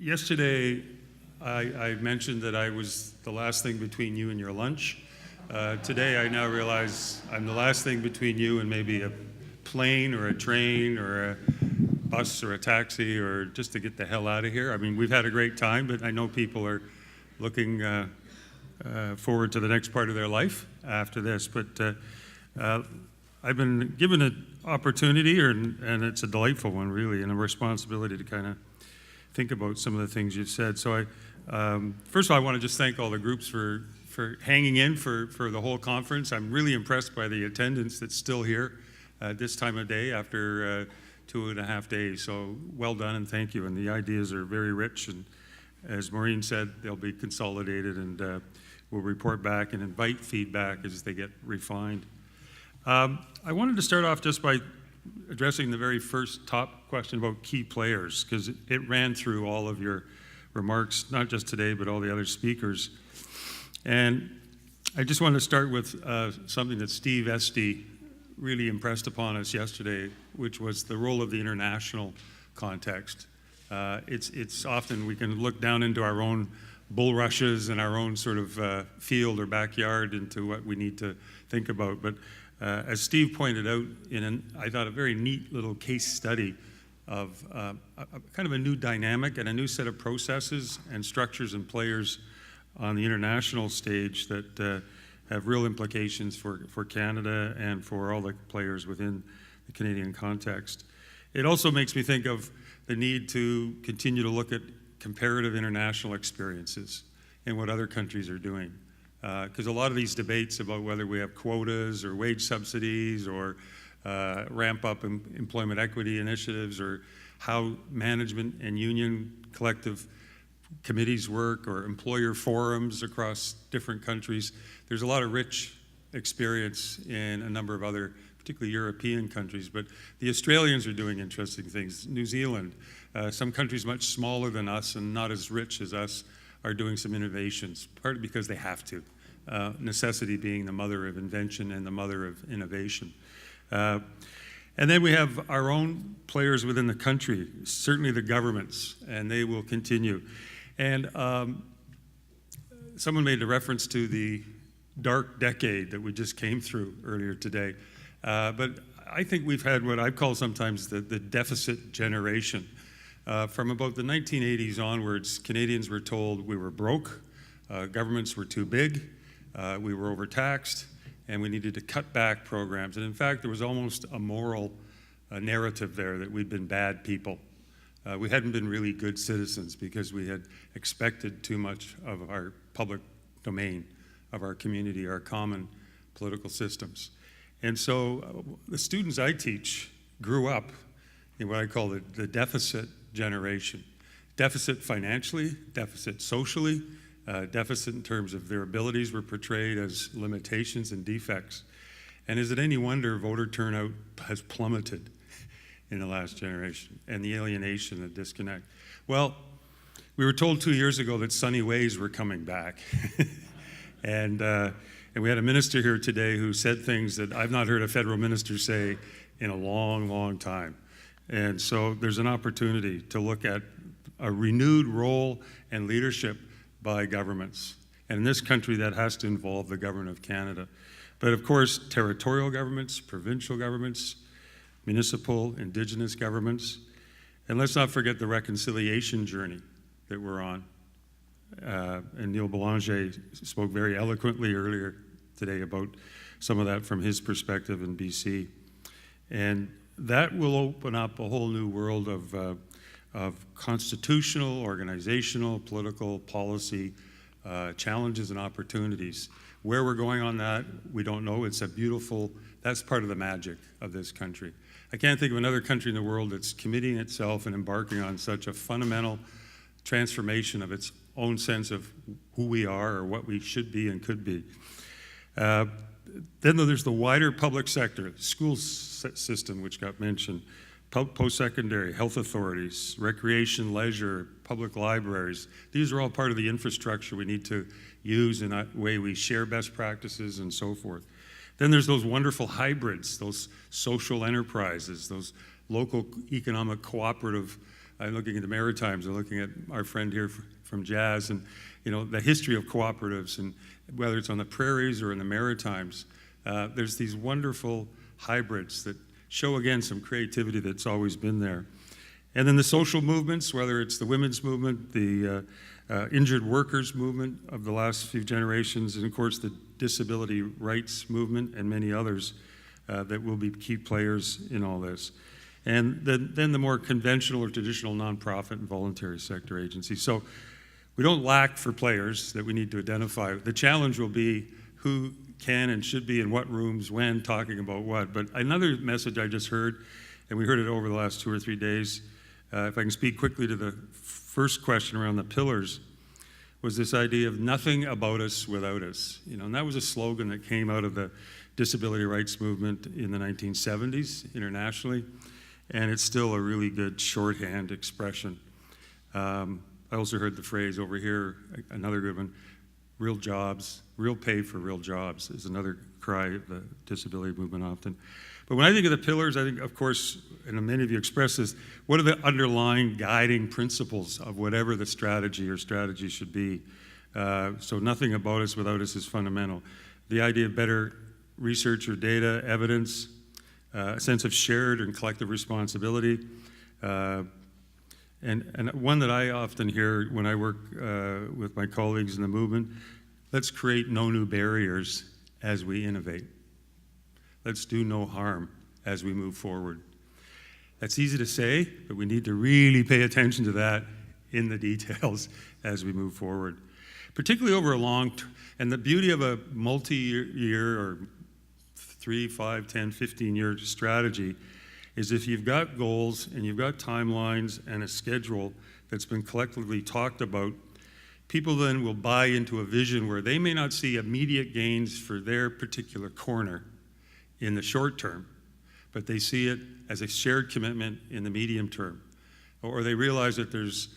Yesterday, I mentioned that I was the last thing between you and your lunch. Today, I now realize I'm the last thing between you and maybe a plane or a train or a bus or a taxi or just to get the hell out of here. I mean, we've had a great time, but I know people are looking forward to the next part of their life after this. But I've been given an opportunity, and it's a delightful one, really, and a responsibility to kind of think about some of the things you've said. So first of all, I want to just thank all the groups for hanging in for the whole conference. I'm really impressed by the attendance that's still here this time of day after 2.5 days. So well done and thank you. And the ideas are very rich. And as Maureen said, they'll be consolidated and we'll report back and invite feedback as they get refined. I wanted to start off just by addressing the very first top question about key players, because it ran through all of your remarks, not just today, but all the other speakers. And I just want to start with something that Steve Esty really impressed upon us yesterday, which was the role of the international context. It's often we can look down into our own bulrushes and our own sort of field or backyard into what we need to think about. But as Steve pointed out in, I thought, a very neat little case study of kind of a new dynamic and a new set of processes and structures and players on the international stage that have real implications for Canada and for all the players within the Canadian context. It also makes me think of the need to continue to look at comparative international experiences and what other countries are doing. Because a lot of these debates about whether we have quotas or wage subsidies or ramp up employment equity initiatives or how management and union collective committees work or employer forums across different countries, there's a lot of rich experience in a number of other, particularly European countries. But the Australians are doing interesting things. New Zealand, some countries much smaller than us and not as rich as us are doing some innovations, partly because they have to. Necessity being the mother of invention and the mother of innovation. And then we have our own players within the country, certainly the governments, and they will continue. And someone made a reference to the dark decade that we just came through earlier today. But I think we've had what I call sometimes the deficit generation. From about the 1980s onwards, Canadians were told we were broke, governments were too big, we were overtaxed, and we needed to cut back programs. And in fact, there was almost a moral narrative there that we'd been bad people. We hadn't been really good citizens because we had expected too much of our public domain, of our community, our common political systems. And so the students I teach grew up in what I call the deficit generation. Deficit financially, deficit socially, deficit in terms of their abilities were portrayed as limitations and defects. And is it any wonder voter turnout has plummeted in the last generation and the alienation, the disconnect? Well, we were told 2 years ago that sunny ways were coming back. And we had a minister here today who said things that I've not heard a federal minister say in a long, long time. And so there's an opportunity to look at a renewed role and leadership by governments. And in this country, that has to involve the government of Canada. But of course, territorial governments, provincial governments, municipal, Indigenous governments. And let's not forget the reconciliation journey that we're on. And Neil Belanger spoke very eloquently earlier today about some of that from his perspective in BC. And that will open up a whole new world of constitutional, organizational, political, policy challenges and opportunities. Where we're going on that, we don't know. It's a beautiful, that's part of the magic of this country. I can't think of another country in the world that's committing itself and embarking on such a fundamental transformation of its own sense of who we are or what we should be and could be. Then there's the wider public sector, school system, which got mentioned, post-secondary, health authorities, recreation, leisure, public libraries. These are all part of the infrastructure we need to use in a way we share best practices and so forth. Then there's those wonderful hybrids, those social enterprises, those local economic cooperative I'm looking at the Maritimes, I'm looking at our friend here from Jazz, and the history of cooperatives, and whether it's on the prairies or in the Maritimes, there's these wonderful hybrids that show, again, some creativity that's always been there. And then the social movements, whether it's the women's movement, the injured workers movement of the last few generations, and of course the disability rights movement and many others that will be key players in all this. And then the more conventional or traditional nonprofit and voluntary sector agencies. So we don't lack for players that we need to identify. The challenge will be who can and should be in what rooms, when, talking about what. But another message I just heard, and we heard it over the last 2 or 3 days, if I can speak quickly to the first question around the pillars, was this idea of nothing about us without us. And that was a slogan that came out of the disability rights movement in the 1970s internationally, and it's still a really good shorthand expression. I also heard the phrase over here, another good one, real jobs, real pay for real jobs is another cry of the disability movement often. But when I think of the pillars, I think, of course, and many of you express this, what are the underlying guiding principles of whatever the strategy or strategy should be? So nothing about us without us is fundamental. The idea of better research or data, evidence, a sense of shared and collective responsibility, and one that I often hear when I work with my colleagues in the movement, let's create no new barriers as we innovate. Let's do no harm as we move forward. That's easy to say, but we need to really pay attention to that in the details as we move forward, particularly over a long term. And the beauty of a multi-year or 3, 5, 10, 15-year strategy is if you've got goals and you've got timelines and a schedule that's been collectively talked about, people then will buy into a vision where they may not see immediate gains for their particular corner in the short term, but they see it as a shared commitment in the medium term. Or they realize that there's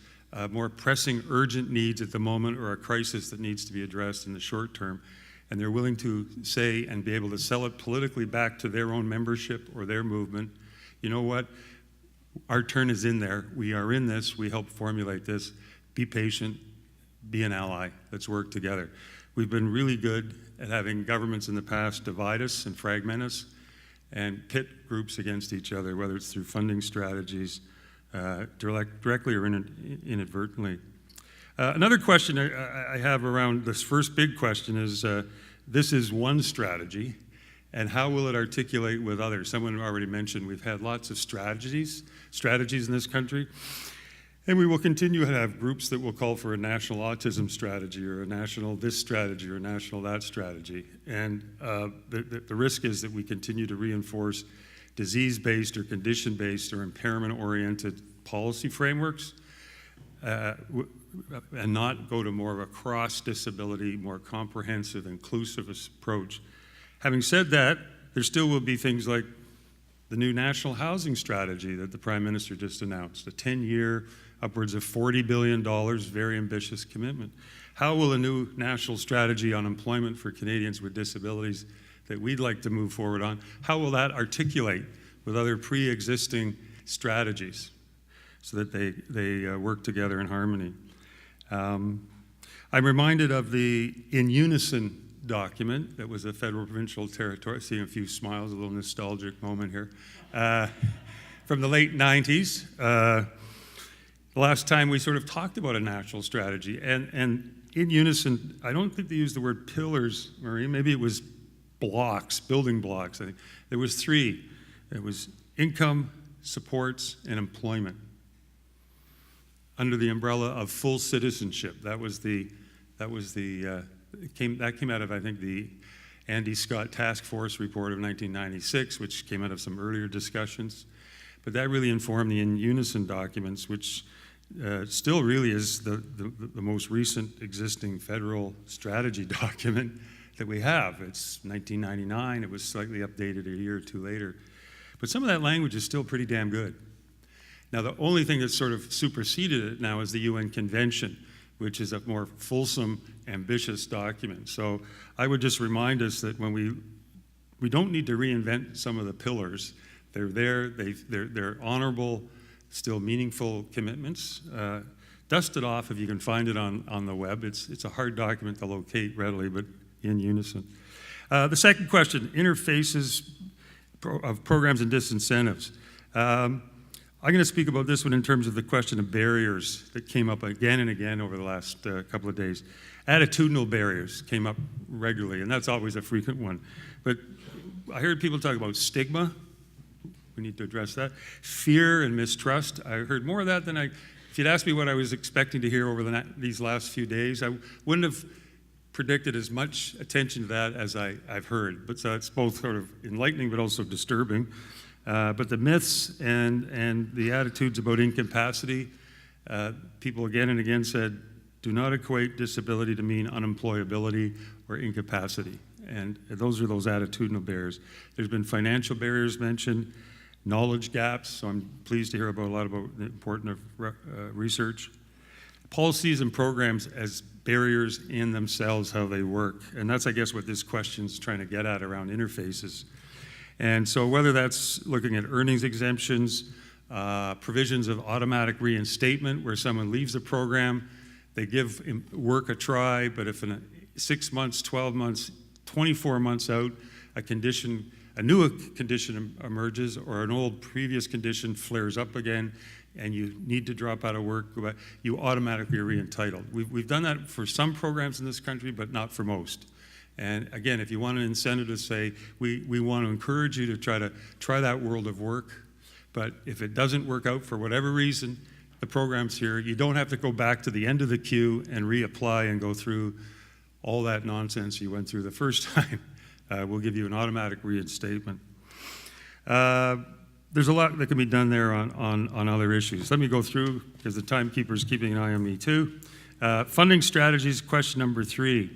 more pressing, urgent needs at the moment or a crisis that needs to be addressed in the short term, and they're willing to say and be able to sell it politically back to their own membership or their movement. You know what? Our turn is in there. We are in this. We help formulate this. Be patient. Be an ally. Let's work together. We've been really good at having governments in the past divide us and fragment us and pit groups against each other, whether it's through funding strategies, directly or inadvertently. Another question I have around this first big question is, this is one strategy, and how will it articulate with others? Someone already mentioned we've had lots of strategies in this country, and we will continue to have groups that will call for a national autism strategy or a national this strategy or a national that strategy. And the risk is that we continue to reinforce disease-based or condition-based or impairment-oriented policy frameworks and not go to more of a cross-disability, more comprehensive, inclusive approach. Having said that, there still will be things like the new national housing strategy that the Prime Minister just announced, a 10-year, upwards of $40 billion, very ambitious commitment. How will a new national strategy on employment for Canadians with disabilities that we'd like to move forward on, how will that articulate with other pre-existing strategies so that they work together in harmony? I'm reminded of the In Unison document that was a federal provincial territory, seeing a few smiles, a little nostalgic moment here, from the late 90s. The last time we sort of talked about a national strategy, and In Unison, I don't think they used the word pillars, Marie, maybe it was blocks, building blocks, I think. There was 3. It was income, supports, and employment under the umbrella of full citizenship. That came out of, I think, the Andy Scott Task Force report of 1996, which came out of some earlier discussions. But that really informed the In Unison documents, which still really is the most recent existing federal strategy document that we have. It's 1999. It was slightly updated a year or 2 later. But some of that language is still pretty damn good. Now, the only thing that's sort of superseded it now is the UN Convention, which is a more fulsome, ambitious document. So I would just remind us that when we don't need to reinvent some of the pillars. They're there, they're honorable, still meaningful commitments. Dust it off if you can find it on the web. It's a hard document to locate readily, but in Unison. The second question, interfaces of programs and disincentives. I'm going to speak about this one in terms of the question of barriers that came up again and again over the last couple of days. Attitudinal barriers came up regularly, and that's always a frequent one. But I heard people talk about stigma. We need to address that. Fear and mistrust. I heard more of that than if you'd asked me what I was expecting to hear over these last few days, I wouldn't have predicted as much attention to that as I've heard. But so it's both sort of enlightening but also disturbing. But the myths and the attitudes about incapacity, people again and again said, do not equate disability to mean unemployability or incapacity. And those are those attitudinal barriers. There's been financial barriers mentioned, knowledge gaps, so I'm pleased to hear about a lot about the importance of research. Policies and programs as barriers in themselves, how they work. And that's, I guess, what this question's trying to get at around interfaces. And so whether that's looking at earnings exemptions, provisions of automatic reinstatement where someone leaves a program, they give work a try, but if in 6 months, 12 months, 24 months out, a new condition emerges or an old previous condition flares up again and you need to drop out of work, go back, you automatically are re-entitled. We've done that for some programs in this country, but not for most. And again, if you want an incentive to say, we want to encourage you to try that world of work, but if it doesn't work out for whatever reason, the program's here, you don't have to go back to the end of the queue and reapply and go through all that nonsense you went through the first time. We'll give you an automatic reinstatement. There's a lot that can be done there on other issues. Let me go through, because the timekeeper's keeping an eye on me too. Funding strategies, question number 3.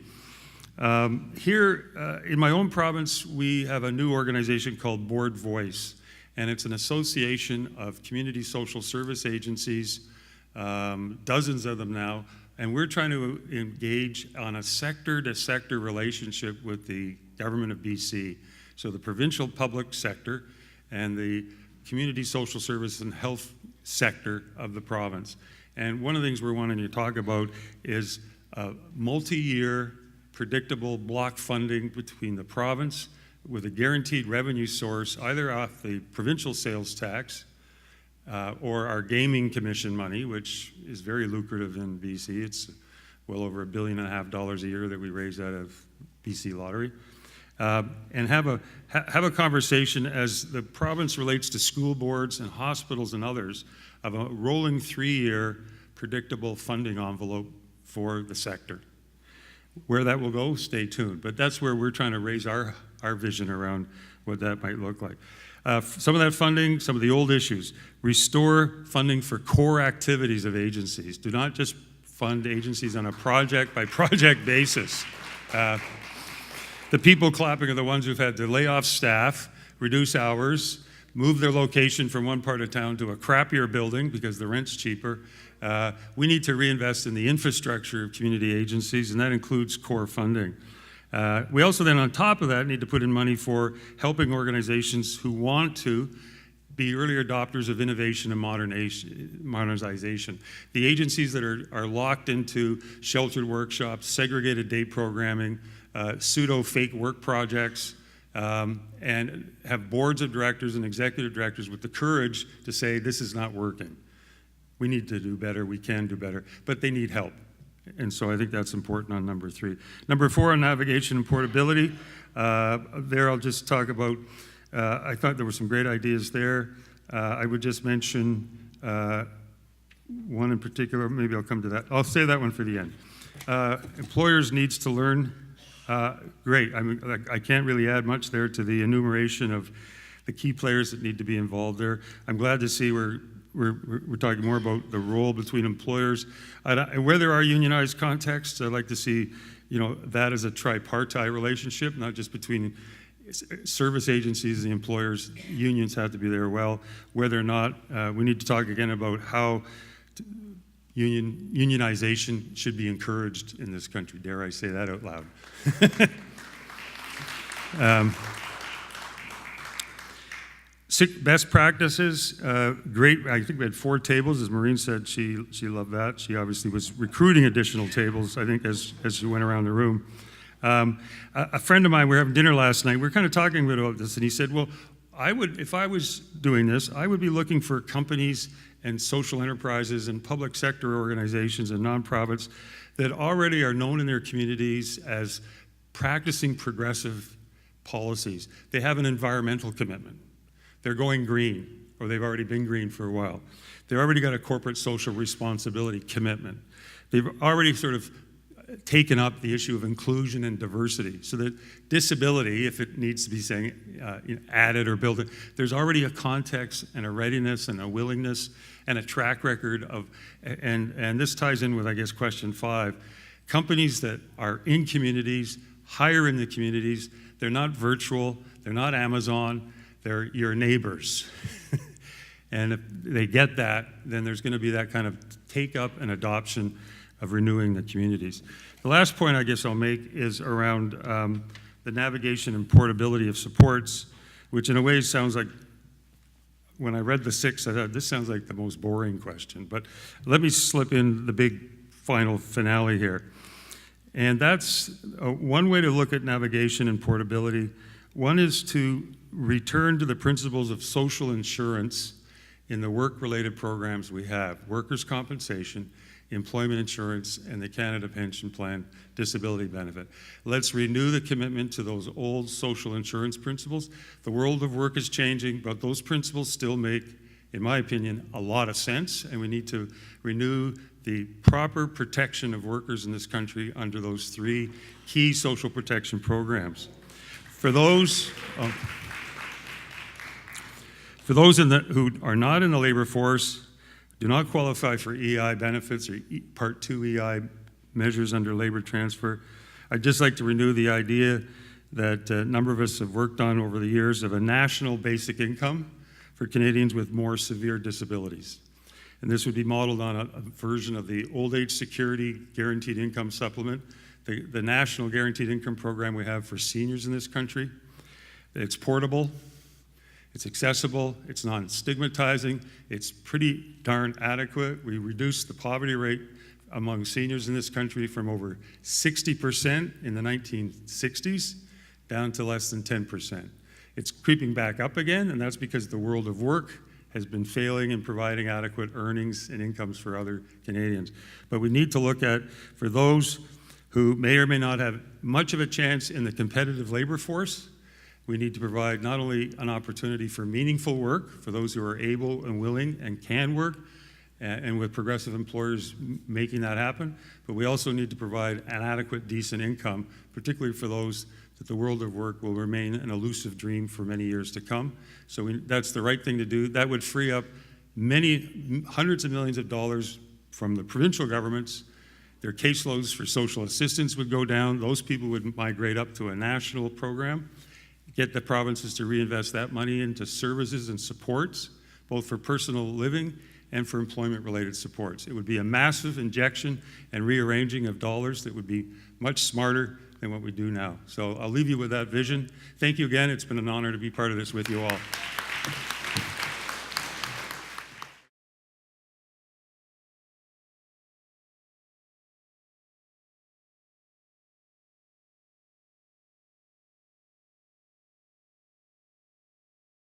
Here, in my own province, we have a new organization called Board Voice, and it's an association of community social service agencies, dozens of them now, and we're trying to engage on a sector-to-sector relationship with the government of BC. So the provincial public sector and the community social service and health sector of the province. And one of the things we're wanting to talk about is a multi-year predictable block funding between the province with a guaranteed revenue source, either off the provincial sales tax or our gaming commission money, which is very lucrative in BC. It's well over $1.5 billion a year that we raise out of BC Lottery. And have a conversation as the province relates to school boards and hospitals and others of a rolling 3-year predictable funding envelope for the sector. Where that will go, stay tuned. But that's where we're trying to raise our vision around what that might look like. Some of that funding, some of the old issues. Restore funding for core activities of agencies. Do not just fund agencies on a project-by-project basis. The people clapping are the ones who've had to lay off staff, reduce hours, move their location from one part of town to a crappier building because the rent's cheaper. We need to reinvest in the infrastructure of community agencies, and that includes core funding. We also then, on top of that, need to put in money for helping organizations who want to be early adopters of innovation and modernization. The agencies that are locked into sheltered workshops, segregated day programming, pseudo-fake work projects, and have boards of directors and executive directors with the courage to say, this is not working. We need to do better, we can do better, but they need help. And so I think that's important on number 3. Number 4, on navigation and portability. There I'll just talk about, I thought there were some great ideas there. I would just mention one in particular, maybe I'll come to that. I'll save that one for the end. Employers needs to learn. Great, I can't really add much there to the enumeration of the key players that need to be involved there. I'm glad to see we're talking more about the role between employers. Where there are unionized contexts, I'd like to see, that as a tripartite relationship, not just between service agencies and the employers. Unions have to be there well. Whether or not, we need to talk again about how unionization should be encouraged in this country. Dare I say that out loud? Best practices, great. I think we had 4 tables. As Maureen said, she loved that. She obviously was recruiting additional tables, I think, as she went around the room. A friend of mine, we were having dinner last night, we were kind of talking about this, and he said, well, if I was doing this, I would be looking for companies and social enterprises and public sector organizations and nonprofits that already are known in their communities as practicing progressive policies. They have an environmental commitment. They're going green, or they've already been green for a while. They've already got a corporate social responsibility commitment. They've already sort of taken up the issue of inclusion and diversity, so that disability, if it needs to be added or built in, there's already a context and a readiness and a willingness and a track record of, and this ties in with, I guess, question 5, companies that are in communities, hire in the communities, they're not virtual, they're not Amazon, they're your neighbors. And if they get that, then there's going to be that kind of take up and adoption of renewing the communities. The last point I guess I'll make is around the navigation and portability of supports, which in a way sounds like, when I read the 6, I thought this sounds like the most boring question, but let me slip in the big final finale here. And that's one way to look at navigation and portability. One is to return to the principles of social insurance in the work-related programs we have: workers' compensation, employment insurance, and the Canada Pension Plan disability benefit. Let's renew the commitment to those old social insurance principles. The world of work is changing, but those principles still make, in my opinion, a lot of sense, and we need to renew the proper protection of workers in this country under those 3 key social protection programs. For those who are not in the labor force, do not qualify for EI benefits or Part 2 EI measures under labor transfer, I'd just like to renew the idea that a number of us have worked on over the years of a national basic income for Canadians with more severe disabilities. And this would be modeled on a version of the Old Age Security Guaranteed Income Supplement, the national guaranteed income program we have for seniors in this country. It's portable, it's accessible, it's non-stigmatizing, it's pretty darn adequate. We reduced the poverty rate among seniors in this country from over 60% in the 1960s down to less than 10%. It's creeping back up again, and that's because the world of work has been failing in providing adequate earnings and incomes for other Canadians. But we need to look at, for those who may or may not have much of a chance in the competitive labor force, we need to provide not only an opportunity for meaningful work for those who are able and willing and can work, and with progressive employers making that happen, but we also need to provide an adequate, decent income, particularly for those that the world of work will remain an elusive dream for many years to come. So that's the right thing to do. That would free up hundreds of millions of dollars from the provincial governments. Their caseloads for social assistance would go down. Those people would migrate up to a national program, get the provinces to reinvest that money into services and supports, both for personal living and for employment-related supports. It would be a massive injection and rearranging of dollars that would be much smarter than what we do now. So I'll leave you with that vision. Thank you again. It's been an honor to be part of this with you all.